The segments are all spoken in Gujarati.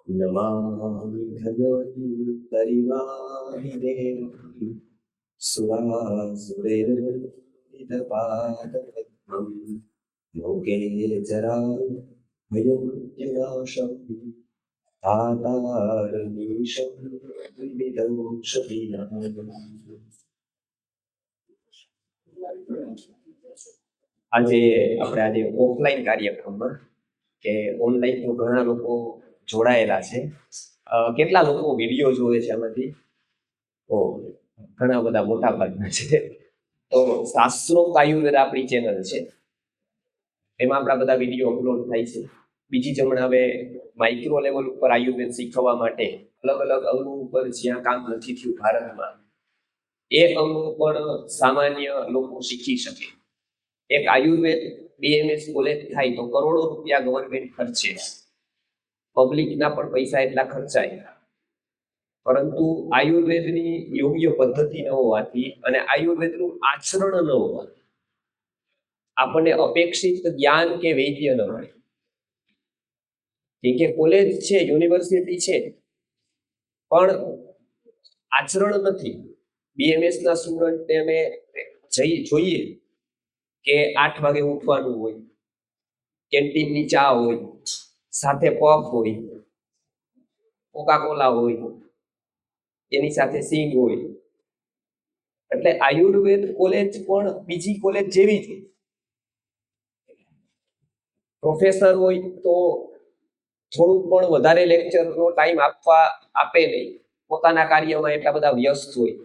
નમામિ ભગવતી પરિવારિદેવ સુરાસુરૈર્વંદિતપાદપદ્મં લોકે જરામૃત્યુનાશમ ધાતારમીશં વિવિધૌષધીનાં. આજે ઓફલાઈન કાર્યક્રમમાં કે ઓનલાઈન તો ઘણા લોકો જોડાયેલા છે. કેટલા લોકો વિડીયો જોવે છે આમાંથી? ઘણા બધા, મોટા ભાગના છે. તો શાસ્ત્રોક્ત આયુર્વેદ આપણી ચેનલ છે, એમાં આપણા બધા વિડીયો અપલોડ થાય છે. બીજી જમણા હવે માઇક્રો લેવલ ઉપર આયુર્વેદ શીખવવા માટે અલગ અલગ અંગો ઉપર જ્યાં કામ નથી થયું ભારતમાં, એ અંગો પણ સામાન્ય લોકો શીખી શકે. એક આયુર્વેદ BMS કોલેજ થાય તો કરોડો રૂપિયા ગવર્મેન્ટ ખર્ચે, પબ્લિકના પણ પૈસા એટલા ખર્ચાય. પરંતુ આયુર્વેદની યોગ્ય પદ્ધતિ ન હોવાથી અને આયુર્વેદનું આચરણ ન હોવાથી આપણને અપેક્ષિત જ્ઞાન કે વૈદ્ય ન મળે. કે કોલેજ છે, યુનિવર્સિટી છે, પણ આચરણ નથી. BMS ના સ્ટુડન્ટને અમે જોઈએ કે 8 વાગે ઉઠવાનું હોય, કેન્ટીનની ચા હોય, સાથે પફ હોય, કોકા-કોલા હોય, એની સાથે સિંગ હોય. એટલે આયુર્વેદ કોલેજ પણ બીજી કોલેજ જેવી છે. પ્રોફેસર હોય તો થોડુંક પણ વધારે લેક્ચરનો ટાઈમ આપે નહીં, પોતાના કાર્યમાં એટલા બધા વ્યસ્ત હોય.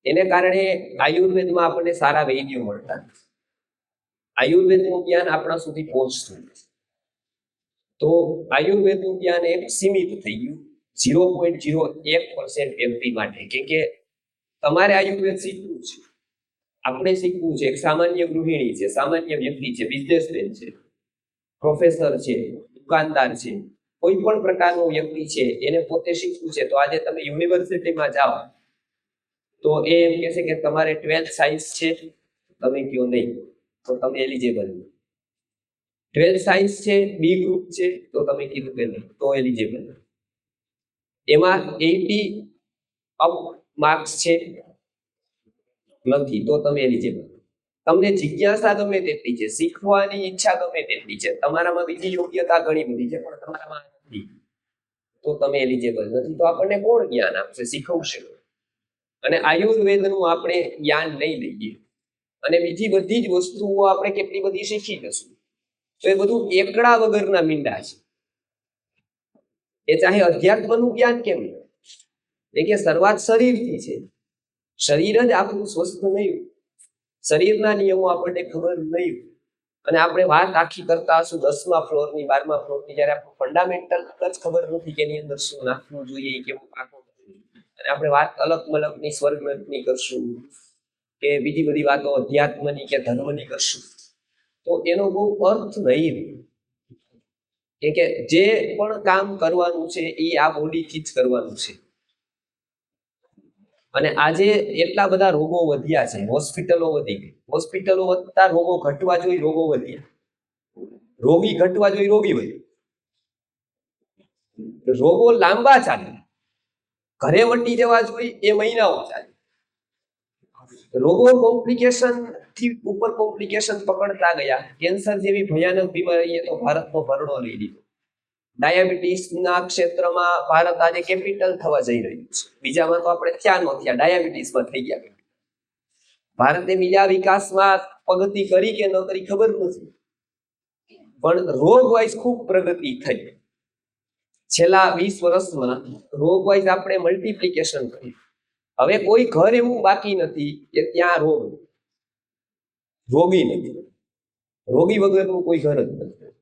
એને કારણે આયુર્વેદમાં આપણને સારા વૈદ્યો મળતા નથી. આયુર્વેદનું જ્ઞાન આપણા સુધી પહોંચતું નથી. તો આયુર્વેદનું જ્ઞાન એક સીમિત થઈ ગયું 0.01% વ્યક્તિ માટે. કે તમારે આયુર્વેદ શીખવું છે, આપણે શીખવું છે. એક સામાન્ય ગૃહિણી છે, સામાન્ય વ્યક્તિ છે, બિઝનેસમેન છે, પ્રોફેસર છે, દુકાનદાર છે, કોઈ પણ પ્રકારનો વ્યક્તિ છે, એને પોતે શીખવું છે. તો આજે તમે યુનિવર્સિટીમાં જાઓ તો એ એમ કહે છે કે તમારે 12th સાયન્સ છે, તમે કયો નહીં તો તમે એલિજિબલ નહીં. 12th સાયન્સ છે, બી ગ્રુપ છે, તો તમે કીધું કે નહીં તો એલિજિબલ. એમાં 80 અપ માર્ક્સ છે, નથી તો તમે એલિજિબલ. તમને જિજ્ઞાસા ગમે તેટલી છે, શીખવાની ઈચ્છા ગમે તેટલી છે, તમારામાં બીજી યોગ્યતા ઘણી બધી છે, પણ તમારામાં નથી તો તમે એલિજિબલ નથી. તો આપણને કોણ જ્ઞાન આપશે, શીખવશે? અને આયુર્વેદનું આપણે જ્ઞાન લઈ લઈએ અને બીજી બધી જ વસ્તુઓ આપણે કેટલી બધી શીખી જશું, તો એ બધું એકડા વગરના મીંડા છે. એ ચાહે અધ્યાત્મનું જ્ઞાન કેમ, કે શરૂઆત શરીરથી છે. શરીર જ આપણું સ્વસ્થ નહીં, શરીરના નિયમો આપણને ખબર નહીં, અને આપણે વાત આખી કરતા હશું 10મા ફ્લોરની 12મા ફ્લોરની, જ્યારે આપણું ફંડામેન્ટલ જ ખબર નથી કે એની અંદર શું નાખવું જોઈએ, કેવું નાખવું જોઈએ. અને આપણે વાત અલગ મલકની સ્વર્ગની કરશું કે બીજી બધી વાતો અધ્યાત્મની કે ધર્મની કરશું, તો એનો બહુ અર્થ નહીં. કે જે પણ કામ કરવાનું છે એ આ બોડીથી જ કરવાનું છે. અને આજે એટલા બધા રોગો વધ્યા છે, હોસ્પિટલો વધી ગઈ. હોસ્પિટલો વધતા રોગો ઘટવા જોઈએ, રોગો વધ્યા. રોગી ઘટવા જોઈએ, રોગી વધ્યા. રોગો લાંબા ચાલે, ઘરે વટી જવા જોઈએ એ મહિનાઓ ચાલે. રોગો કોમ્પ્લિકેશન થી ઉપર કોમ્પ્લિકેશન પકડતા ગયા. કેન્સર જેવી ભયાનક બીમારીએ તો ભારતનો ભરડો લઈ લીધો. ડાયાબિટીસના ક્ષેત્રમાં ભારત આજે કેપિટલ થવા જઈ રહ્યું છે. બીજામાં તો આપણે થયા ડાયાબિટીસમાં થઈ ગયા. ભારતે બીજા વિકાસમાં પ્રગતિ કરી કે ન કરી ખબર નથી, પણ રોગ વાઇઝ ખૂબ પ્રગતિ થઈ. છેલ્લા 20 વર્ષમાં રોગ વાઇઝ આપણે મલ્ટિપ્લિકેશન કર્યું. હવે કોઈ ઘર એવું બાકી નથી કે ત્યાં રોગી નથી. રોગી વગરનું કોઈ ઘર જ નથી.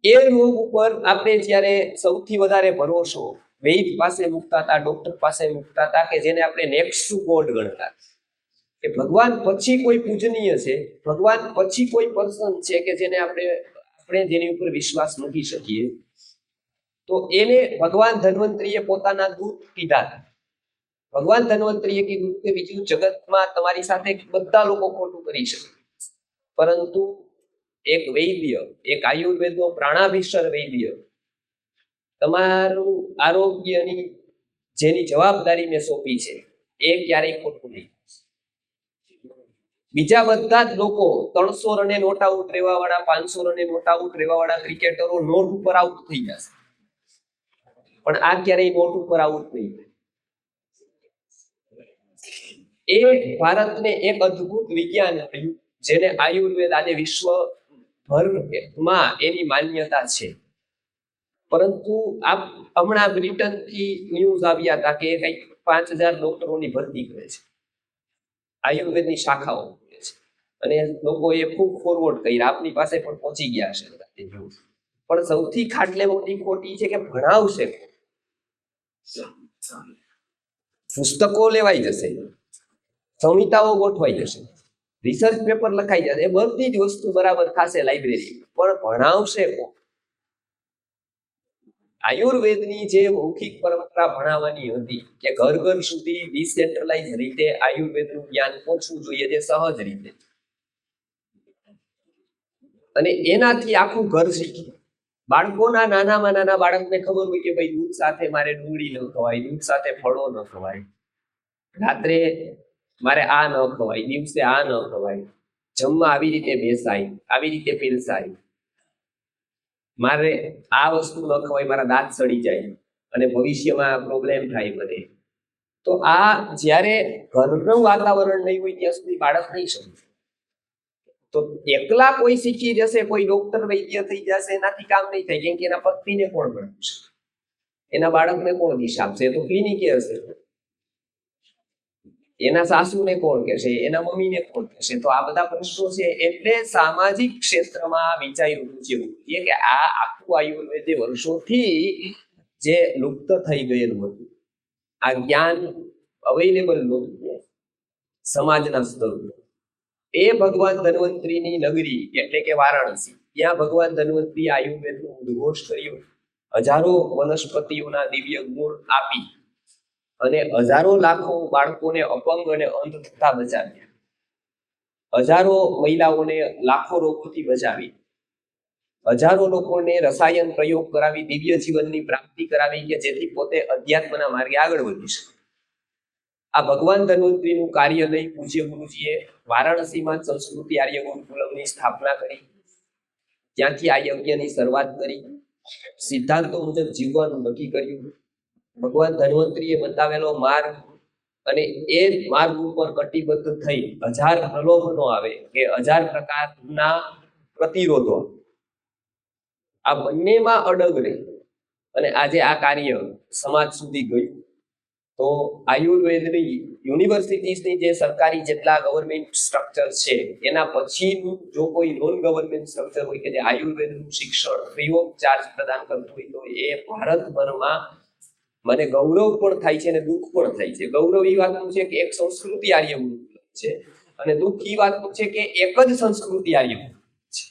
એ રોગ ઉપર આપણે જ્યારે સૌથી વધારે ભરોસો વૈદ પાસે મૂકતા હતા, ડોક્ટર પાસે મૂકતા હતા, કે જેને આપણે નેક્સ્ટ ગોડ ગણતા, કે ભગવાન પછી કોઈ પૂજનીય છે, ભગવાન પછી કોઈ પર્સન છે કે જેને આપણે જેની ઉપર વિશ્વાસ મૂકી શકીએ, તો એને ભગવાન ધન્વંતરીએ પોતાના દૂત કીધા. ભગવાન ધન્વંતરીએ કીધું કે બીજું જગતમાં તમારી સાથે બધા લોકો ખોટું કરી શકે, પરંતુ એક વૈદ્ય, એક આયુર્વેદનો પ્રાણાભીસર વૈદ્ય તમારું આરોગ્યની જેની જવાબદારી મેં સોંપી છે એ ક્યારેય ખોટું નહીં. બીજા બધા જ લોકો 300 રને નોટ આઉટ રહેવા વાળા, 500 રને નોટ આઉટ રહેવા વાળા ક્રિકેટરો નોટ ઉપર આઉટ થઈ જશે, પણ આ ક્યારેય નોટ ઉપર આઉટ નહીં. એ ભારતને એક અદ્ભુત વિજ્ઞાન થયું જેને આયુર્વેદ આજે વિશ્વભરમાં એની માન્યતા છે. પરંતુ આ હમણાં બ્રિટનથી ન્યૂઝ આવ્યા હતા કે કંઈક 5000 ડોક્ટરોની ભરતી કરે છે, આયુર્વેદની શાખાઓ ખોલે છે, અને લોકોએ ખૂબ ફોરવર્ડ કર્યા, આપની પાસે પણ પહોંચી ગયા છે. પણ સૌથી ખાટલે મોટી ખોટી છે કે ભણાવશે, પુસ્તકો લેવાઈ જશે, સંહિતાઓ ગોઠવાઈ જશે, રિસર્ચ પેપર લખાઈ જશે, એ બધી જ વસ્તુ બરાબર થશે લાઇબ્રેરી, પણ ભણાવશે કોણ? આયુર્વેદની જે મૌખિક પરંપરા ભણાવવાની હતી કે ઘર ઘર સુધી ડિસેન્ટ્રલાઇઝ રીતે આયુર્વેદનું જ્ઞાન પહોંચવું જોઈએ, જે સહજ રીતે, અને એનાથી આખું ઘર શીખી. બાળકોના નાનામાં નાના બાળકને ખબર હોય કે ભાઈ દૂધ સાથે મારે ડુંગળી ન ખવાય, દૂધ સાથે ફળો ન ખવાય, રાત્રે મારે આ ન ખવાય, દિવસે આ ન ખવાય, જમવા આવી રીતે બેસાય, આવી રીતે પીરસાય, મારે આ વસ્તુ ન ખવાય, મારા દાંત સડી જાય અને ભવિષ્યમાં પ્રોબ્લેમ થાય મને. તો આ જ્યારે ઘરનું વાતાવરણ નહીં હોય ત્યાં સુધી બાળક નહીં સમજે. તો એકલા કોઈ શીખી જશે, કોઈ ડોક્ટર વૈદ્ય થઈ જશે, એનાથી કામ નહીં થાય, કેમ કે એના પત્નીને કોણ ભણાવશે, એના બાળકને કોણ દિશા આપશે? તો ક્લિનિકે હશે, એના સાસુને કોણ કહેશે, એના મમ્મીને કોણ કહેશે? તો આ બધા પ્રશ્નો છે. એટલે સામાજિક ક્ષેત્રમાં વિચાર્યું છે કે આ આખું આયુર્વેદ વર્ષોથી જે લુપ્ત થઈ ગયેલું હતું, આ જ્ઞાન અવેલેબલ નહોતું સમાજના સ્તર, એ ભગવાન ધન્વંતરીની નગરી એટલે કે વારાણસી, ત્યાં ભગવાન ધન્વંતરી આયુર્વેદનું ઉદ્ઘોષ કર્યો, હજારો વનસ્પતિઓના દિવ્ય ગુણ આપી અને હજારો લાખો બાળકોને અપંગ અને અંધ થતા બચાવ્યા, હજારો મહિલાઓને લાખો રોગોથી બચાવી, હજારો લોકોને રસાયણ પ્રયોગ કરાવી દિવ્ય જીવનની પ્રાપ્તિ કરાવી કે જેથી પોતે અધ્યાત્મના માર્ગે આગળ વધી શકે. આ ભગવાન ધન્વંતરીનું કાર્ય લઈ પૂજ્ય ગુરુજીએ વારાણસીમાં સંસ્કૃતિ આર્ય ગુરુકુલમની સ્થાપના કરી, ત્યાંથી આ યજ્ઞની શરૂઆત કરી, સિદ્ધાંતો મુજબ જીવવાનું નક્કી કર્યું. ભગવાન ધન્વંતરીએ બતાવેલો માર્ગ અને એ માર્ગ ઉપર કટિબદ્ધ થઈ 1000 પ્રલોભનો આવે કે 1000 પ્રકારના પ્રતિરોધો, આ બંનેમાં અડગ રહી અને આજે આ કાર્ય સમાજ સુધી ગયું. તો આયુર્વેદની યુનિવર્સિટીઝની જે સરકારી જેટલા ગવર્મેન્ટ સ્ટ્રક્ચર છે એના પછીનું જો કોઈ નોન ગવર્મેન્ટ સ્ટ્રક્ચર હોય કે જે આયુર્વેદનું શિક્ષણ ફ્રી ઓફ ચાર્જ પ્રદાન કરતું હોય તો એ ભારતભરમાં મને ગૌરવ પણ થાય છે અને દુઃખ પણ થાય છે. ગૌરવ એ વાતનું છે કે એક સંસ્કૃતિ આર્ય ગુરુકુલમ છે, અને દુઃખ એ વાતનું છે કે એક જ સંસ્કૃતિ આર્ય ગુરુકુલમ છે.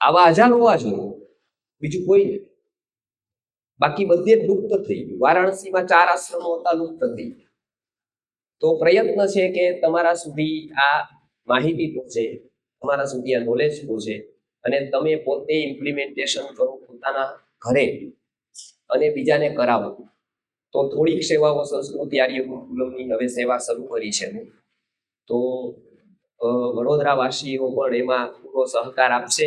આવા હજાર હોવા જોઈએ, બીજું કોઈ નહીં. બાકી બધે લુપ્ત થઈ ગયું. વારાણસીમાં 4 આશ્રમો હતા, લુપ્ત થઈ ગયા. તો પ્રયત્ન છે કે તમારા સુધી આ માહિતી પહોંચે, તમારા સુધી આ નોલેજ પહોંચે અને તમે પોતે ઇમ્પ્લિમેન્ટેશન કરો પોતાના ઘરે અને બીજાને કરાવો. તો થોડીક સેવાઓ સંસ્કૃતિ આર્ય ગુરુકુલમની હવે સેવા શરૂ કરી છે. તો વડોદરા વાસીઓ પણ એમાં પૂરો સહકાર આપશે,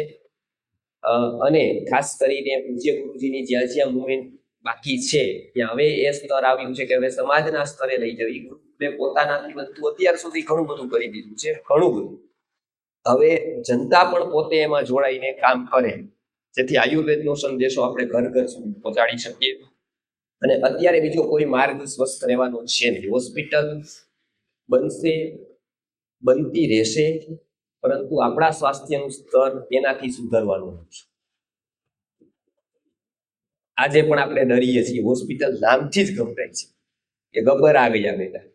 અને ખાસ કરીને પૂજ્ય ગુરુજીની જ્યાં જ્યાં મુવમેન્ટ બાકી છે ત્યાં હવે એ સ્તર આવ્યું છે કે હવે સમાજના સ્તરે લઈ જવી. ગુરુએ પોતાનાથી બધું અત્યાર સુધી ઘણું બધું કરી દીધું છે, ઘણું બધું. હવે જનતા પણ પોતે એમાં જોડાઈને કામ કરે જેથી આયુર્વેદનો સંદેશો આપણે ઘર ઘર સુધી પહોંચાડી શકીએ. અને અત્યારે બીજો કોઈ માર્ગ સ્વસ્થ રહેવાનો છે નહીં. હોસ્પિટલ બનશે, બનતી રહેશે, પરંતુ આપણા સ્વાસ્થ્યનું સ્તર એનાથી સુધરવાનું છે. આજે પણ આપણે ડરીએ છીએ, હોસ્પિટલ નામથી જ ગભરાય છે કે ગબ્બર આ ગયા બેટા.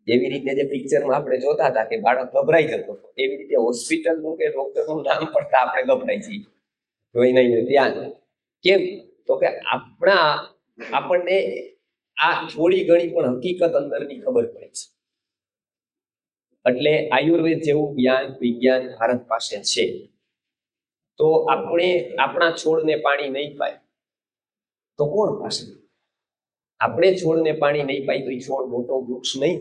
એવી રીતે જે પિક્ચરમાં આપણે જોતા હતા કે બાળક ગભરાઈ જતો, એવી રીતે હોસ્પિટલનું કે ડોક્ટરનું નામ પડતા આપણે ગભરાઈ છીએ. નહીં ત્યાં કેમ? તો કે આપણને આ થોડી ઘણી પણ હકીકત અંદરની ખબર પડે છે. એટલે આયુર્વેદ જેવું જ્ઞાન વિજ્ઞાન ભારત પાસે છે. તો આપણે આપણા છોડને પાણી નહીં પાય તો કોણ પાસે? આપણે છોડને પાણી નહીં પાઈ તો છોડ મોટો વૃક્ષ નહીં.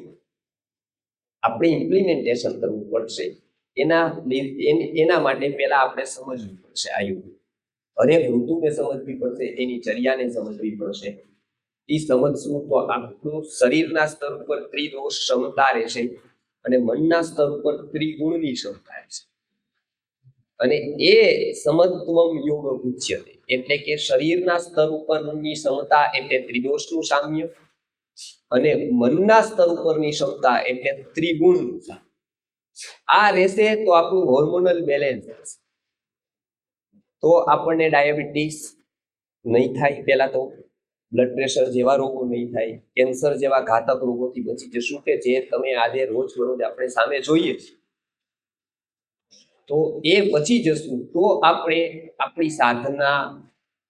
આપણે ઇમ્પ્લિમેન્ટેશન કરવું પડશે. એના માટે પહેલા આપણે સમજવું પડશે. હરેક ઋતુને સમજવી પડશે, એની ચર્યાને સમજવી પડશે. એ સમજશું તો આપણું શરીરના સ્તર ઉપર ત્રિદોષ ક્ષમતા રહેશે અને મનના સ્તર ઉપર ત્રિગુણની ક્ષમતા રહેશે. અને એ સમત્વમ યોગ ઉચ્યતે, એટલે કે શરીરના સ્તર ઉપરની ક્ષમતા એટલે ત્રિદોષનું સામ્ય અને મનના સ્તર ઉપરની ક્ષમતા એટલે ત્રિગુણનું સામ્ય. આ રહેશે તો આપણું હોર્મોનલ બેલેન્સ રહેશે. તો આપણને ડાયાબિટીસ નહીં થાય, પહેલા તો બ્લડ પ્રેશર જેવા રોગો નહીં થાય, કેન્સર જેવા ઘાતક રોગોથી બચી જશું કે જે તમે આજે રોજ બરોજ આપણે સામે જોઈએ છીએ. તો એ બચી જશું તો આપણે આપણી સાધના,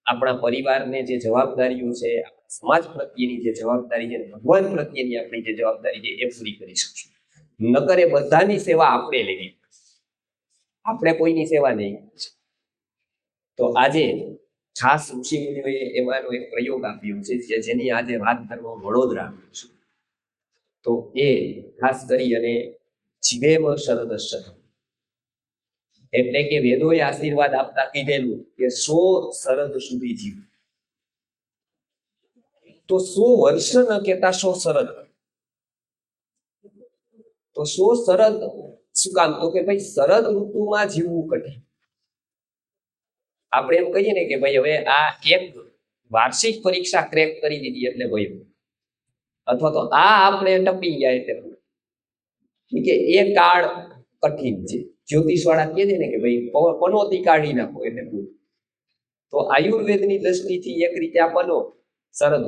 આપણા પરિવારને જે જવાબદારીઓ છે, સમાજ પ્રત્યેની જે જવાબદારી છે, ભગવાન પ્રત્યેની આપણી જે જવાબદારી છે એ પૂરી કરી શકશું. નકર એ બધાની સેવા આપણે લેવી, આપણે કોઈની સેવા નહીં. તો આજે ખાસ ઋષિ મુનિઓએ એમાંનો એક પ્રયોગ આપ્યો છે જેની આજે વાત કરવા વડોદરા છું. તો એ ખાસ કરી અને જીવેમ શરદશ્ચ, એટલે કે વેદોએ આશીર્વાદ આપતા કીધેલું કે 100 શરદ સુધી જીવ. તો 100 વર્ષ ન કહેતા 100 શરદ. તો 100 શરદ શું કામ? તો કે ભાઈ શરદ ઋતુમાં જીવવું કઠિન. આપણે એમ કહીએ ને કે ભાઈ હવે આ એક વાર્ષિક પરીક્ષા ક્રેક કરી દીધી એટલે ભાઈ, અથવા તો આ આપણે ટપી ગયા એટલે કે એ કાળ કઠિન છે. જ્યોતિષ વાળા કહે છે ને કે ભાઈ પનોતી કાઢી નાખો એટલે પૂરું. તો આયુર્વેદની દ્રષ્ટિથી એક રીતે આ પનો શરદ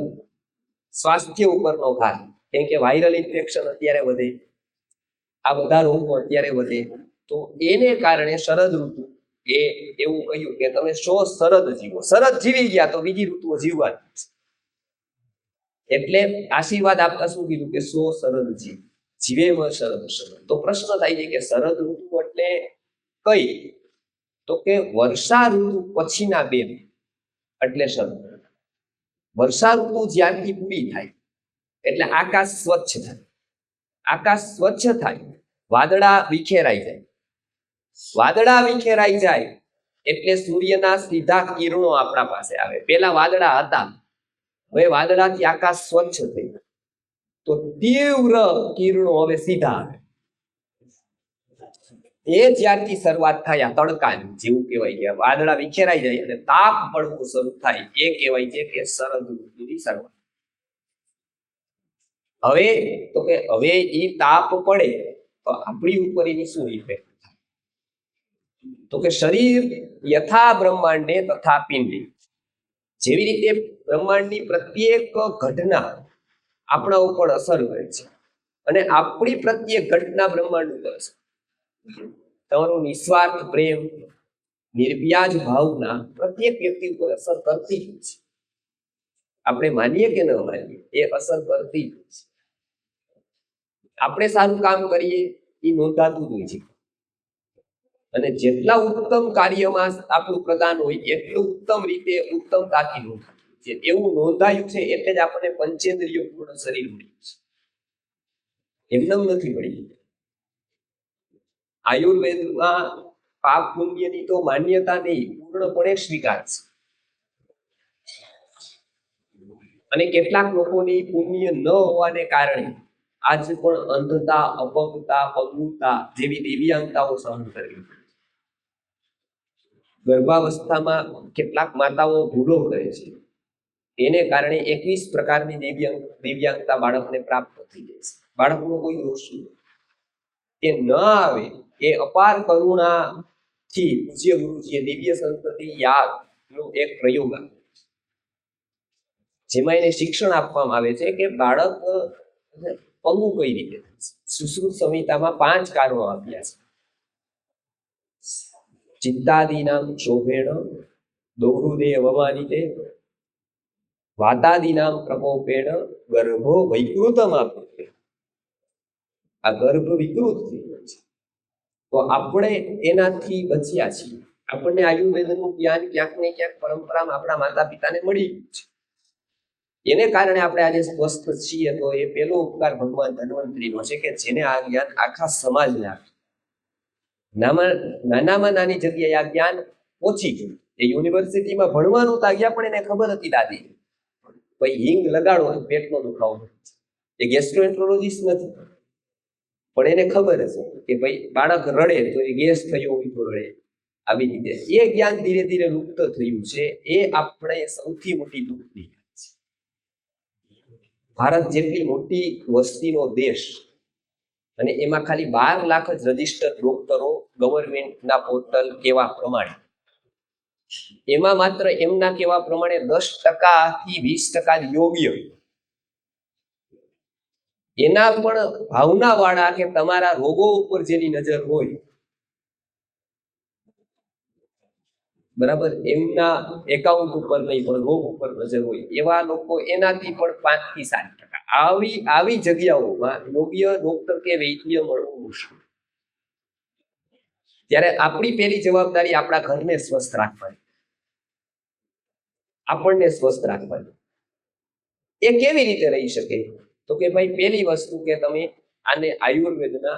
સ્વાસ્થ્ય ઉપરનો ઘાત, કેમ કે વાયરલ ઇન્ફેક્શન અત્યારે વધે, આ બધા રોગો અત્યારે વધે. તો એને કારણે શરદ ઋતુ એ એવું કહ્યું કે તમે 100 શરદ જીવો. શરદ જીવી ગયા તો બીજી ઋતુઓ જીવવાની. એટલે આશીર્વાદ આપતા શું કીધું કે 100 શરદ જીવેમ શરદ શરદ. તો પ્રશ્ન થાય છે કે શરદ ઋતુ એટલે કઈ? તો કે વર્ષા ઋતુ પછીના 2 એટલે શરદ. વર્ષા ઋતુ જ્યારથી પૂરી થાય એટલે આકાશ સ્વચ્છ થાય. આકાશ સ્વચ્છ થાય, વાદળા વિખેરાઈ જાય. વાદળા વિખેરાઈ જાય એટલે સૂર્યના સીધા કિરણો આપણા પાસે આવે. પેલા વાદળા હતા, હવે વાદળાથી આકાશ સ્વચ્છ થઈ, તો તીવ્ર કિરણો હવે સીધા આવે. એ જ્યારથી શરૂઆત થાય આ તડકાની, જેવું કહેવાય કે વાદળા વિખેરાઈ જાય અને તાપ પડવો શરૂ થાય, એ કહેવાય છે કે શરદ ઋતુની શરૂઆત. હવે તો કે હવે એ તાપ પડે તો આપણી ઉપર એની શું ઇફેક્ટ? તો કે શરીર યથા બ્રહ્માંડે તથા પિંડી, જેવી રીતે બ્રહ્માંડની પ્રત્યેક ઘટના આપણા ઉપર અસર કરે છે અને આપણી પ્રત્યેક ઘટના બ્રહ્માંડ ઉપર અસર. તમારો નિસ્વાર્થ પ્રેમ, નિર્વ્યાજ ભાવના પ્રત્યેક વ્યક્તિ ઉપર અસર કરતી જ છે. આપણે માનીએ કે ન માનીએ, એ અસર કરતી જ છે. આપણે સારું કામ કરીએ એ નોંધાતું જ હોય છે, અને જેટલા ઉત્તમ કાર્યમાં આપણું પ્રદાન હોય એટલું ઉત્તમ રીતે ઉત્તમતાથી નોંધાતું છે. એવું નોંધાયું છે એટલે જ આપણને પંચેન્દ્રિય પૂર્ણ શરીર મળ્યું છે, એમનેમ નથી મળ્યું. આયુર્વેદમાં પાપ પુણ્યની તો માન્યતા નહીં, પૂર્ણપણે સ્વીકાર છે. અને કેટલાક લોકોની પુણ્ય ન હોવાને કારણે આજ પણ અંધતા, અપંગતા, પંગુતા જેવી દિવ્યાંગતાઓ સહન કરવી. ગર્ભાવસ્થામાં કેટલાક માતાઓ ભૂલો કરે છે, એને કારણે 21 પ્રકારની દિવ્યાંગતા બાળકને પ્રાપ્ત થઈ જાય છે. બાળકનો કોઈ દોષ નહીં, એ ન આવે એ અપાર કરુણાથી પૂજ્ય ગુરુજીએ દિવ્ય સંતતિ યાગનો એક પ્રયોગ આપ્યો, જેમાં એને શિક્ષણ આપવામાં આવે છે કે બાળક પંગુ કઈ રીતે. સુશ્રુત સંહિતામાં 5 કારણો આપ્યા છે. ચિત્તાદીનામ શોભેણ દૌહૃદે અવમાનિતે વાતાદીનામ પ્રકોપેણ ગર્ભો વૈકૃતમ આપે. આ ગર્ભ વિકૃત થઈ ગયો છે, તો આપણે એનાથી બચ્યા છીએ. આપણને આયુર્વેદનું જ્ઞાન ક્યાંક ને ક્યાંક પરંપરામાં આપણા માતા પિતાને મળી ગયું છે. એને કારણે આપણે આજે સ્વસ્થ છીએ. તો એ પેલો ઉપકાર ભગવાન ધન્વંતરીનો છે કે જેને આ જ્ઞાન આખા સમાજને આપ્યું. નાનામાં નાની જગ્યાએ આ જ્ઞાન ઓછી ગયું. એ યુનિવર્સિટીમાં ભણવાનું તો ગયા, પણ એને ખબર હતી દાદી ભાઈ હિંગ લગાડો તો પેટનો દુખાવો. એ ગેસ્ટ્રોએન્ટ્રોલોજીસ્ટ નથી, પણ એને ખબર હશે કે ભાઈ બાળક રડે તો એ ગેસ થયો હોય તો રડે. આવી રીતે એ જ્ઞાન ધીરે ધીરે લુપ્ત થયું છે. એ આપણે સૌથી મોટી દુઃખની વાત છે. ભારત જેટલી મોટી વસ્તીનો દેશ અને એમાં ખાલી 12 લાખ જ રજિસ્ટર્ડ ડોક્ટરો ગવર્મેન્ટના પોર્ટલ કેવા પ્રમાણે, એમાં માત્ર એમના કેવા પ્રમાણે 10% થી 20% યોગ્ય, એના પણ ભાવના વાળા કે તમારા રોગો ઉપર જેની નજર હોય, બરાબર, એમના એકાઉન્ટ ઉપર નહીં પણ રોગ ઉપર નજર હોય, એવા લોકો એનાથી પણ 5 થી 7%. આવી જગ્યાઓમાં યોગ્ય ડોક્ટર કે વૈદ્ય મળવું મુશ્કેલ. ત્યારે આપણી પહેલી જવાબદારી આપણા ઘરને સ્વસ્થ રાખવાની, આપણને સ્વસ્થ રાખવાની. એ કેવી રીતે રહી શકે? તો કે ભાઈ પહેલી વસ્તુ કે તમે આને આયુર્વેદના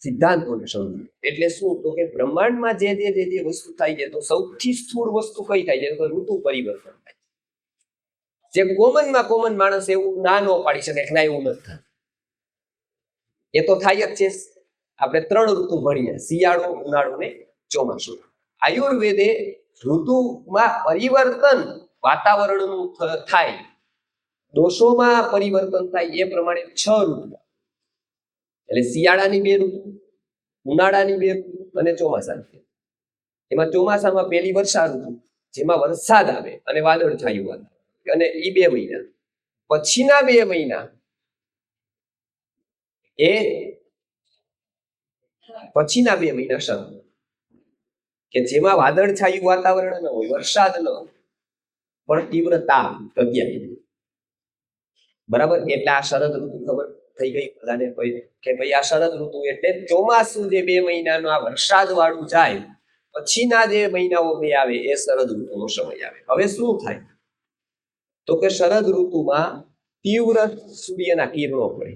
સિદ્ધાંતોને સમજો. એટલે શું? તો કે બ્રહ્માંડમાં જે વસ્તુ થાય છે, તો સૌથી સ્થૂળ વસ્તુ કઈ થાય છે? તો ઋતુ પરિવર્તન થાય. જે કોમન માણસ એવું ના ન પાડી શકે કે ના એવું નથી થતું. એ તો થાય જ છે. આપણે 3 ઋતુ ભણીએ, શિયાળો, ઉનાળો ને ચોમાસું. આયુર્વેદે ઋતુમાં પરિવર્તન વાતાવરણનું થાય, દોષોમાં પરિવર્તન થાય, એ પ્રમાણે 6 ઋતુ. એટલે શિયાળાની 2 ઋતુ, ઉનાળાની 2 ઋતુ અને ચોમાસાની. એમાં ચોમાસામાં પહેલી વર્ષા ઋતુ, જેમાં વરસાદ આવે અને વાદળ છાયું આવે, અને એ 2 મહિના. પછીના 2 મહિના શરદ, કે જેમાં વાદળ છાયું વાતાવરણ ન હોય, વરસાદ ન હોય, પણ તીવ્ર તાપ, બરાબર. એટલે આ શરદ ઋતુ ખબર થઈ ગઈ બધાને કે ભાઈ આ શરદ ઋતુ એટલે ચોમાસું જે 2 મહિનાનો આ વરસાદ વાળું જાય, પછીના જે મહિનાઓ 2 આવે એ શરદ ઋતુનો સમય આવે. હવે શું થાય? તો કે શરદ ઋતુમાં તીવ્ર સૂર્યના કિરણો પડે.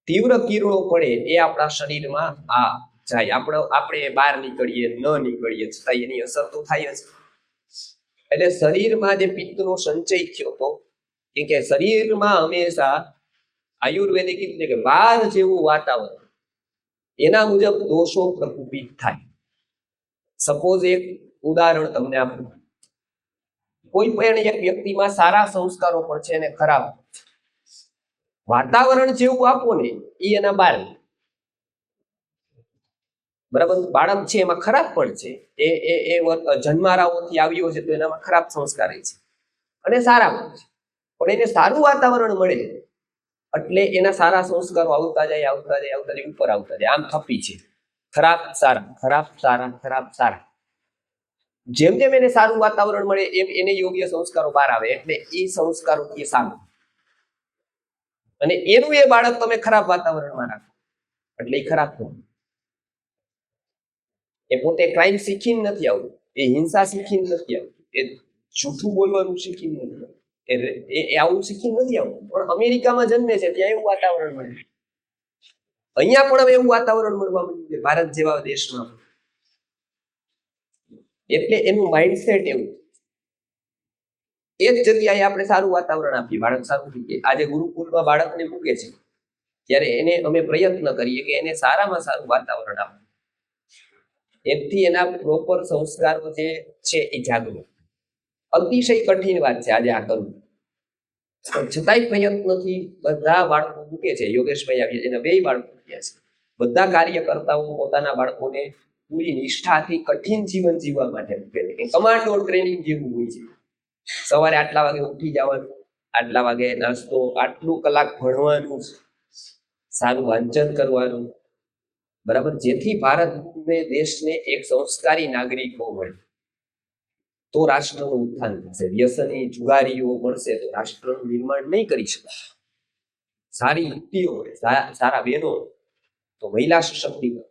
તીવ્ર કિરણો પડે એ આપણા શરીરમાં આ જાય. આપણે બહાર નીકળીએ ન નીકળીએ છતાં એની અસર તો થાય જ. એટલે શરીરમાં જે પિત્તનો સંચય થયો હતો, કે શરીરમાં હંમેશા આયુર્વેદે કીધું છે કે 12 જેવું વાતાવરણ, એના મુજબ દોષો પ્રકુપિત થાય. સપોઝ એક ઉદાહરણ તમને આપું. કોઈ પણ એક વ્યક્તિમાં સારા સંસ્કારો પણ છે અને ખરાબ વાતાવરણ જેવું આપો ને, એ એના 12, બરાબર. બાળક છે એમાં ખરાબ પણ છે, એ જન્મારાઓથી આવ્યો છે તો એનામાં ખરાબ સંસ્કાર છે, અને સારા પણ છે. પણ એને સારું વાતાવરણ મળે એટલે એના સારા સંસ્કારો આવતા જાય ઉપર આવતા જાય. આમ થપી છે, ખરાબ સારા, ખરાબ સારા, ખરાબ સારા. જેમ જેમ એને સારું વાતાવરણ મળે એમ એને યોગ્ય સંસ્કારો બહાર આવે, એટલે એ સંસ્કારો એ સારું. અને એનું એ બાળક તમે ખરાબ વાતાવરણમાં રાખો એટલે એ ખરાબ થયું. એ પોતે ક્રાઇમ શીખીને નથી આવતું, એ હિંસા શીખીને નથી આવતું, એ જૂઠું બોલવાનું શીખીને નથી આવતું, એ આવું શીખીને નથી આવતું. પણ અમેરિકામાં જન્મે છે, ત્યાં એવું વાતાવરણ મળે. અહીંયા પણ હવે એવું વાતાવરણ મળવા મળ્યું છે ભારત જેવા દેશમાં. એટલે એનું માઇન્ડસેટ એવું. એક જગ્યાએ આપણે સારું વાતાવરણ આપીએ, બાળક સારું શીખે. આજે ગુરુકુળમાં બાળકને મૂકે છે, ત્યારે એને અમે પ્રયત્ન કરીએ કે એને સારામાં સારું વાતાવરણ આપવું, એથી એના પ્રોપર સંસ્કારો જે છે એ જાગૃત. અતિશય કઠિન વાત છે આજે આ કરવું, છતાંય પ્રયત્નથી બધા બાળકો મૂકે છે. યોગેશભાઈ આવ્યા, એના 2 બાળકો મૂક્યા છે. બધા કાર્યકર્તાઓ પોતાના બાળકોને પૂરી નિષ્ઠાથી કઠિન જીવન જીવવા માટે મૂકે છે. કમાન્ડો ટ્રેનિંગ જેવું હોય છે. સવારે આટલા વાગે ઉઠી જવાનું, આટલા વાગે નાસ્તો, આટલું કલાક ભણવાનું, સારું વાંચન કરવાનું, બરાબર. જેથી ભારતને દેશને એક સંસ્કારી નાગરિકો મળે તો રાષ્ટ્રનું ઉત્થાન થશે. વ્યસની જુગારીઓ મળશે તો રાષ્ટ્રનું નિર્માણ નહીં કરી શકાય. સારી યુક્તિઓ હોય, સારા બહેનો, તો મહિલા સશક્તિકરણ.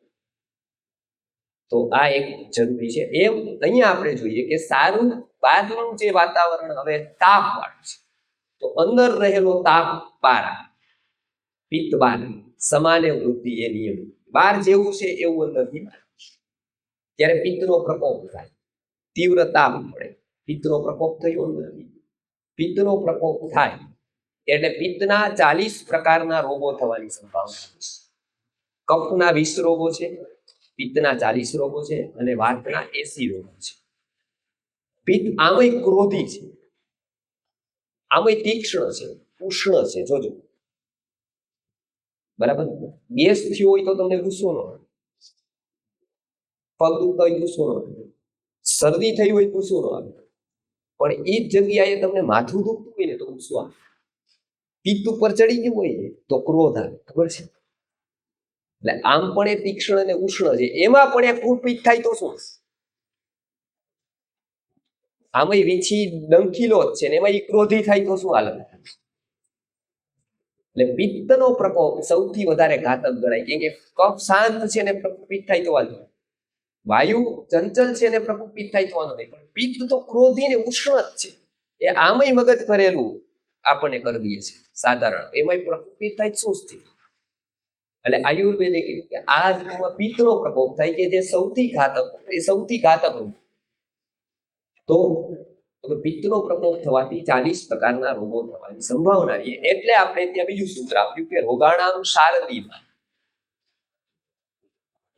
તો આ એક જરૂરી છે. એમ અહીંયા આપણે જોઈએ કે સારું બહારનું જે વાતાવરણ હવે તાપ વાળું છે, તો અંદર રહેલો તાપ પારા પિત્ત બાર સમાને વૃત્તિ એ નિયમ, બહાર જેવું છે એવું અંદરથી ત્યારે પિત્તનો પ્રકોપ થાય, તીવ્ર તાપ પડે, પિત્તનો પ્રકોપ થયો અંદરથી, પિત્તનો પ્રકોપ થાય એટલે પિત્તના 40 પ્રકારના રોગો થવાની સંભાવના છે. કફના 20 રોગો છે, પિત્તના 40 રોગો છે અને વાતના 80 રોગો છે. પિત્ત આમય ક્રોધી છે, આમય તીક્ષ્ણ છે, ઉષ્ણ છે. જોજો બરાબર. ગેસ થયો હોય તો તમને ગુસ્સો ન આવે, પગ દુખતા હોય ગુસ્સો ન આવે, શરદી થઈ હોય ગુસ્સો ન આવે, પણ એ જ જગ્યાએ તમને માથું દુખતું હોય ને તો ગુસ્સો આવે. પિત્ત ઉપર ચડી ગયું હોય ને તો ક્રોધ આવે. ખબર છે? એટલે આમ પણ એ તીક્ષ્ણ અને ઉષ્ણ છે, એમાં પણ એ કુપિત થાય તો શું? આમાં વીછી ડંખીલો જ છે ને એમાં એ ક્રોધી થાય તો શું હાલત? એટલે પિત્તનો પ્રકોપ સૌથી વધારે ઘાતક ગણાય, કેમ કે કફ શાંત છે ને પ્રકોપિત થાય તો વાંધો, વાયુ ચંચલ છે ને પ્રકોપિત થાય તો વાંધો નહીં, પણ પિત્ત તો ક્રોધી ને ઉષ્ણ જ છે. એ આમય મગજ કરેલું આપણને કરી દઈએ છે સાધારણ, એમાં પ્રકોપિત થાય શું સ્થિતિ? એટલે આયુર્વેદે કીધું કે આ પિત્તનો પ્રકોપ થાય કે જે સૌથી ઘાતક, એ સૌથી ઘાતક રોગ. તો પિત્તનો પ્રકોપ થવાથી 40 પ્રકારના રોગો થવાની સંભાવના છે. એટલે આપણે ત્યાં બીજું સૂત્ર આપ્યું કે રોગાણામ શારદી.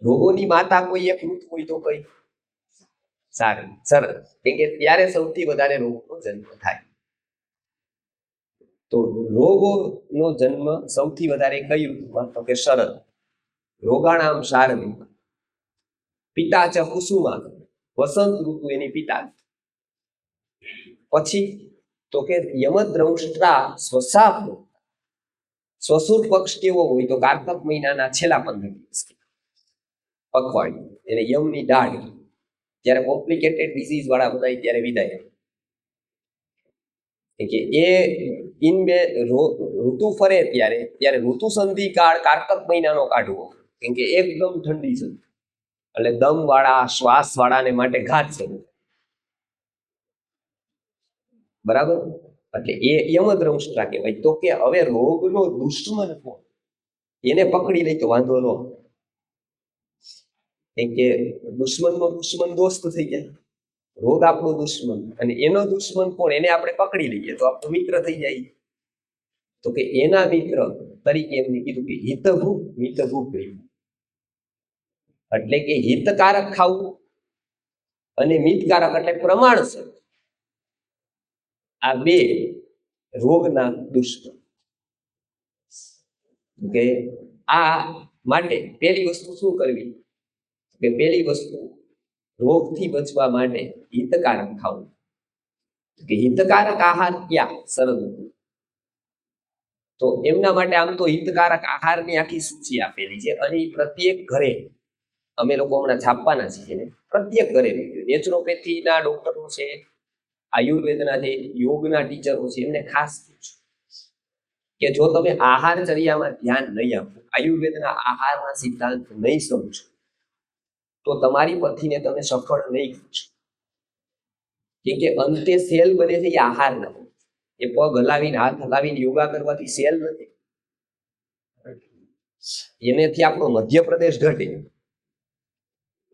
રોગોની માતા કોઈ એક રૂપ હોય તો કઈ? સારી, સરળ. કેમ કે ત્યારે સૌથી વધારે રોગોનો જન્મ થાય. તો રોગોનો જન્મ સૌથી વધારે કઈ ઋતુમાં? તો કે શરદ. રોગાણામ શારદી. પિતા ચ કુસુમા, વસંત ઋતુ એની પિતા. પછી તો કે યમદ્રંષ્ટ્રા સ્વસાપ, સ્વસુર પક્ષ કેવો હોય તો કાર્તક મહિનાના છેલ્લા 15 દિવસ, પખવાડિયું, એને યમની દાઢ, જ્યારે કોમ્પ્લિકેટેડ ડિઝીઝ વાળા બધા ત્યારે વિદાય. કે એ ઇન બે ઋતુ ફરે ત્યારે ઋતુ સંધિ કાળ કાર્તક મહિનાનો કાઢવો, કેમ કે એકદમ ઠંડી છે એટલે દમ વાળા શ્વાસ વાળાને માટે ઘાત છે. બરાબર. એટલે એ યમદ્રંષ્ટ્રા કહેવાય. તો કે હવે રોગનો દુશ્મન કોણ? એને પકડી લઈ તો વાંધો ન, કેમ કે દુશ્મનનો દુશ્મન દોસ્ત થઈ જાય. રોગ આપણો દુશ્મન અને એનો દુશ્મન કોણ? એને આપણે પકડી લઈએ તો આપણો મિત્ર થઈ જાય. તો કે એના મિત્ર તરીકે એમને કીધું કે હિતભૂ મિતભૂ પ્રેમ, એટલે કે હિતકારક ખાવું અને મિતકારક એટલે પ્રમાણસર, આ બે રોગના દુશ્મન. કે આ માટે પહેલી વસ્તુ શું કરવી? કે પહેલી વસ્તુ રોગથી બચવા માટે હિતકારક ખાવું. કે હિતકારક આહાર ક્યાં? સરળ. તો એમના માટે આમ તો હિતકારક આહારની આખી સૂચિ આપેલી છે અને પ્રત્યેક ઘરે અમે લોકો હમણાં છાપવાના છીએ ને, પ્રત્યેક ઘરે નેચરોપેથીના ડોક્ટરો છે, આયુર્વેદના જે યોગના ટીચરો છે, એમને ખાસ પૂછો કે જો તમે આહારચર્યામાં ધ્યાન નહીં આપો, આયુર્વેદના આહારના સિદ્ધાંત નહીં સમજો, તો તમારી પથ્થીને તમે સફળ નહીં કરશો. કેમ કે અંતે સેલ બને છે એ આહાર ના, એ પગ હલાવીને હાથ હલાવીને યોગા કરવાથી સેલ નથી. એનેથી આપણો મધ્યપ્રદેશ ઘટે.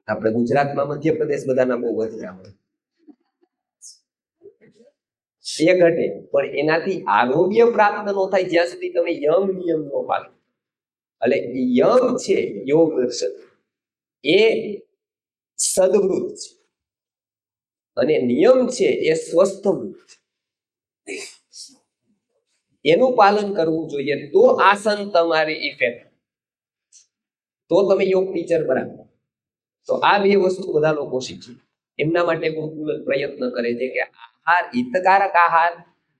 આપણે ગુજરાતમાં મધ્યપ્રદેશ બધાના બહુ વધ્યા હોય, એ ઘટે, પણ એનાથી આરોગ્ય પ્રાપ્ત ન થાય જ્યાં સુધી તમે યમ નિયમ નો પાડો. એટલે યમ છે યોગ દર્શન, એ સદવૃત છે અને નિયમ છે એ સ્વસ્થ વૃત છે. એનું પાલન કરવું જોઈએ તો આસન તમારી ઇફેક્ટ, તો તમે યોગ ટીચર બરાબર. તો આ બે વસ્તુ બધા લોકો શીખે. એમના માટે ગુરુકુલ પ્રયત્ન કરે છે કે આહાર, હિતકારક આહાર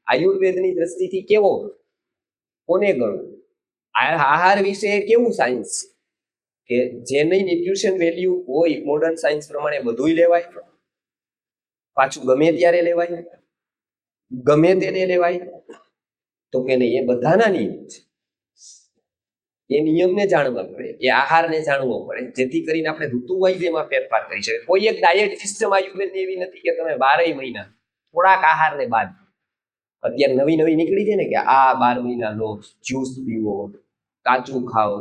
આયુર્વેદની દ્રષ્ટિથી કેવો, કોને ગણવું, આહાર વિશે કેવું સાયન્સ છે કે જેની ન્યુટ્રિશન વેલ્યુ હોય મોડર્ન સાયન્સ પ્રમાણે બધું લેવાય, પાછું ગમે ત્યારે લેવાય, ગમે તેને લેવાય, તો કે નહીં, એ બધાના નિયમ છે. એ નિયમને જાણવા પડે, એ આહારને જાણવો પડે, જેથી કરીને આપણે ઋતુ વાઇઝ એમાં ફેરફાર કરી શકીએ. કોઈ એક ડાયટ સિસ્ટમ આયુર્વેદની એવી નથી કે તમે 12 મહિના થોડાક આહારને બાદ. અત્યારે નવી નવી નીકળી છે ને કે આ 12 મહિના લો, જ્યુસ પીવો, કાચું ખાઓ,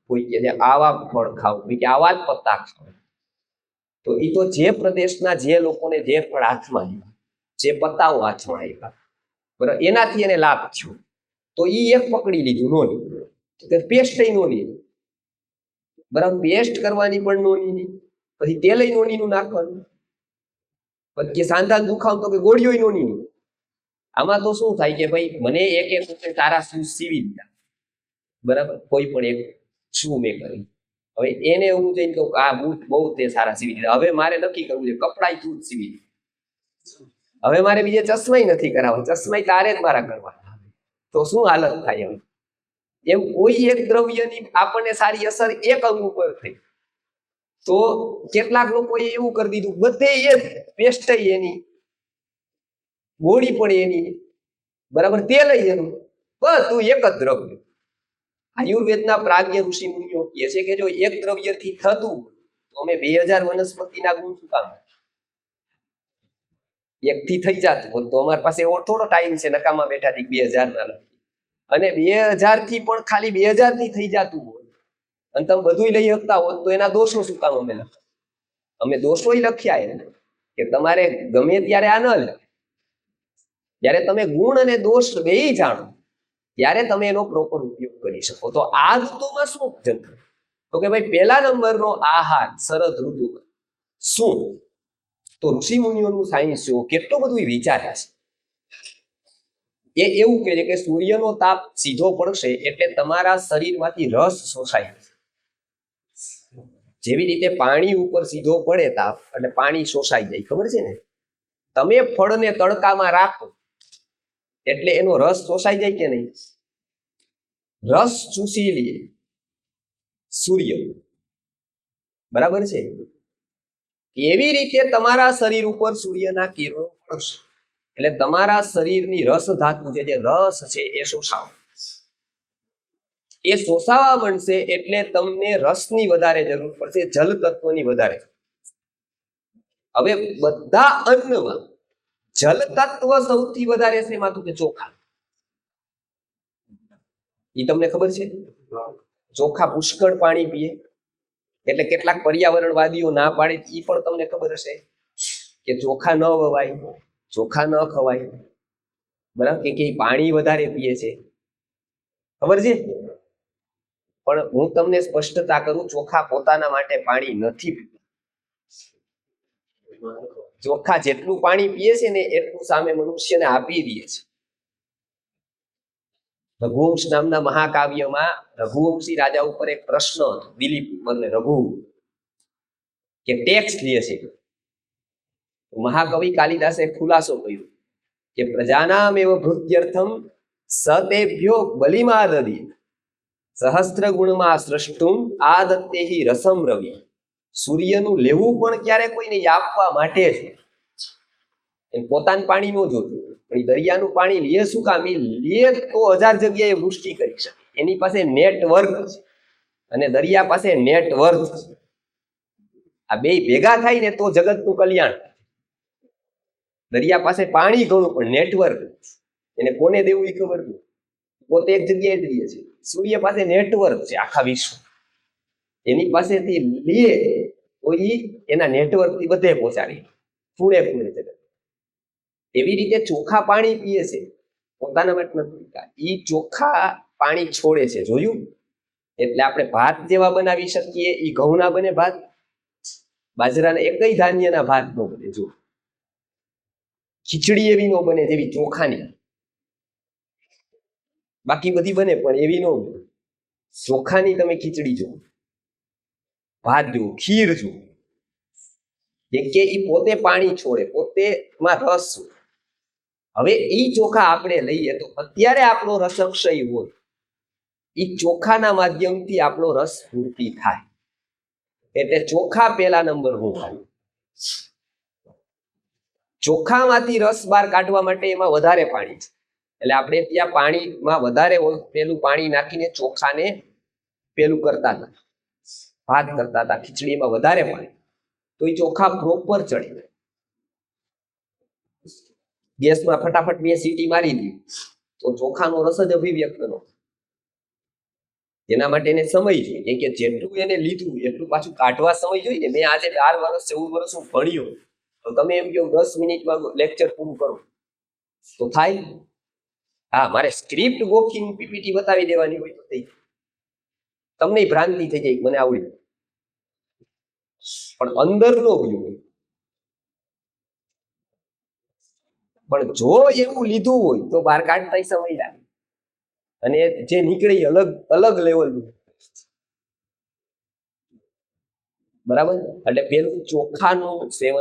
કોઈ કે આવા ફળ ખાઓ, કોઈ કે આવા જ પત્તા ખાઓ. તો એ તો જે પ્રદેશના જે લોકોને જે ફળ હાથમાં આવ્યા, જે પત્તાઓ હાથમાં આવ્યા, બરાબર, એનાથી એને લાભ થયો, તો એ એક પકડી લીધું, નો લીધું. પેસ્ટ નો લીધું, બરાબર, પેસ્ટ કરવાની પણ નો લીધી. પછી તેલ નોનીનું નાખવાનું, પછી સાંધા દુખાવ તો કે ગોળીઓ નોની. આમાં તો શું થાય કે ભાઈ મને એક તારા શૂઝ સીવી દીધા, બરાબર, કોઈ પણ એક શૂ મેં કરી, હવે એને હું જઈને કહું આ બૂટ બહુ તે સારા સીવી દીધા, હવે મારે નક્કી કરવું છે કપડાય તું જ સીવી દે, હવે મારે બીજે ચશ્માય નથી કરાવવા, ચશ્માય તારે જ મારા કરવાના. તો શું હાલત થાય? હવે એમ કોઈ એક દ્રવ્યની આપણને સારી અસર એક અંગ ઉપર થઈ, તો કેટલાક લોકોએ એવું કરી દીધું બધે એ પેસ્ટ એની, ગોળી પણ એની, બરાબર, તેલ એનું, બધું એક જ દ્રવ્ય. આયુર્વેદના પ્રાજ્ઞ ઋષિ મુનિઓ કહે છે કે જો એક દ્રવ્યથી થતું તો અમે 2000 વનસ્પતિના ગુણ શું કામ? એકથી થઈ જતું તો અમારી પાસે એવો થોડો ટાઈમ છે નકામા બેઠા થી 2000 ના લખી, અને 2000 થી પણ ખાલી 2000 થી થઈ જતું હોય અને તમે બધું લઈ શકતા હોત તો એના દોષો શું કામ અમે લખ્યા? અમે દોષો લખ્યા એને કે તમારે ગમે ત્યારે આ ન લખે. જ્યારે તમે ગુણ અને દોષ બેય જાણો ત્યારે તમે એનો પ્રોપર ઉપયોગ કરી શકો. તો આ ઋતુમાં શું જંત્ર? તો કે ભાઈ પહેલા નંબરનો આહાર શરદ ઋતુ શું? તો ઋષિ મુનિઓનું સાયન્સ જો કેટલું બધું વિચાર્યા છે. એ એવું કહે છે કે સૂર્યનો તાપ સીધો પડશે એટલે તમારા શરીરમાંથી રસ શોષાય. જેવી રીતે પાણી ઉપર સીધો પડે તાપ એટલે પાણી શોષાઈ જાય, ખબર છે ને? તમે ફળને તડકામાં રાખો એટલે એનો રસ શોષાઈ જાય કે નહીં? રસ ચૂસી લે સૂર્ય, બરાબર છે? એવી રીતે તમારા શરીર ઉપર સૂર્યના કિરણો પડશે એટલે તમારા શરીરની રસ ધાતુ છે, જે રસ છે એ શોષાવા, એ શોષાવા બનશે એટલે તમને રસની વધારે જરૂર પડશે, જલ તત્વની વધારે. હવે બધા અન્નમાં જલ તત્વ સૌથી વધારે છે એમાં તો કે ચોખા. એ તમને ખબર છે? ચોખા પુષ્કળ પાણી પીએ એટલે કેટલાક પર્યાવરણવાદીઓ ના પાડે એ પણ તમને ખબર હશે કે ચોખા ન વવાય, ચોખા ન ખવાય, બરાબર, કે પાણી વધારે પીએ છે, ખબર છે? પણ હું તમને સ્પષ્ટતા કરું, ચોખા પોતાના માટે પાણી નથી પીતા. ચોખા જેટલું પાણી પીએ છે ને એટલું સામે મનુષ્યને આપી દે છે. રઘુવંશ નામના મહાકાવ્યમાં રઘુવંશી રાજા ઉપર એક પ્રશ્ન હતો, દિલીપ અને રઘુ, કે ટેક્સ લે છે. મહાકવિ કાલિદાસે ખુલાસો કર્યો કે પ્રજાનામ એવ ભૃત્યર્થમ સતેભ્યો બલિમાદદી સહસ્ત્ર ગુણમાં સૃષ્ટુમ આદત્તેહી રસમ રવિ. સૂર્યનું લેવું પણ ક્યારે કોઈને આપવા માટે છે. એ પોતાનું પાણી ન જોતું, પણ દરિયાનું પાણી લે શું કામ? લે તો 1000 જગ્યાએ વૃષ્ટિ કરી શકે. એની પાસે નેટવર્ક છે અને દરિયા પાસે નેટવર્ક છે. આ બે ભેગા થાય ને તો જગતનું કલ્યાણ. દરિયા પાસે પાણી ઘણું પણ નેટવર્ક એને કોને દેવું એ ખબર નથી, પોતે એક જગ્યાએ જ રહે છે. સૂર્ય પાસે નેટવર્ક છે આખા વિશ્વ, એની પાસેથી લે તો એના નેટવર્ક થી બધે પહોંચાડી પૂરે પૂરે જગત. એવી રીતે ચોખા પાણી પીએ છે, પોતાના માટે નથી પીતા, એ ચોખા પાણી છોડે છે, જોયું? એટલે આપણે ભાત જેવા બનાવી શકીએ, એ ઘઉંના બને ભાત, બાજરાના એકય ધાન્યના ભાત ન બને. જો ખીચડી એવી ન બને જેવી ચોખાની, બાકી બધી બને પણ એવી ન બને. ચોખાની તમે ખીચડી જુઓ, ભાત જુઓ, ખીર જુઓ, કે એ પોતે પાણી છોડે, પોતે માં રસ. હવે એ ચોખા આપણે લઈએ તો અત્યારે આપણો રસક્ષય હોય, એ ચોખાના માધ્યમથી આપણો રસ પૂર્તિ થાય. એટલે ચોખા પહેલા નંબર હું ખાવું. ચોખામાંથી રસ બહાર કાઢવા માટે એમાં વધારે પાણી છે એટલે આપણે ત્યાં પાણીમાં વધારે પેલું પાણી નાખીને ચોખાને પેલું કરતા હતા, ભાત કરતા હતા, ખીચડીમાં વધારે પાણી, તો એ ચોખા પ્રોપર ચડે. ગેસમાં ફટાફટ 2 સીટી મારી દી તો ચોખાનો રસ જ અભિવ્યક્ત નો. એના માટે એને સમય જોઈએ, કેમ કે જેટલું એને લીધું એટલું પાછું કાઢવા સમય જોઈએ. મેં આજે 12 વર્ષ 14 વર્ષ હું ભણ્યો, તો તમે એમ કહો 10 મિનિટમાં લેક્ચર પૂરું કરો તો થાય? હા, મારે સ્ક્રિપ્ટ ગોખીને પીપીટી બતાવી દેવાની હોય તો થઈ. તમને ભ્રાંતિ થઈ જાય મને આવડ્યું, પણ અંદર નો ગયું. પણ જો એવું લીધું હોય તો બહાર કાઢતા સમય લાગે, અને જે નીકળે અલગ અલગ લેવલનું. બરાબર. એટલે પેલું ચોખાનું સેવન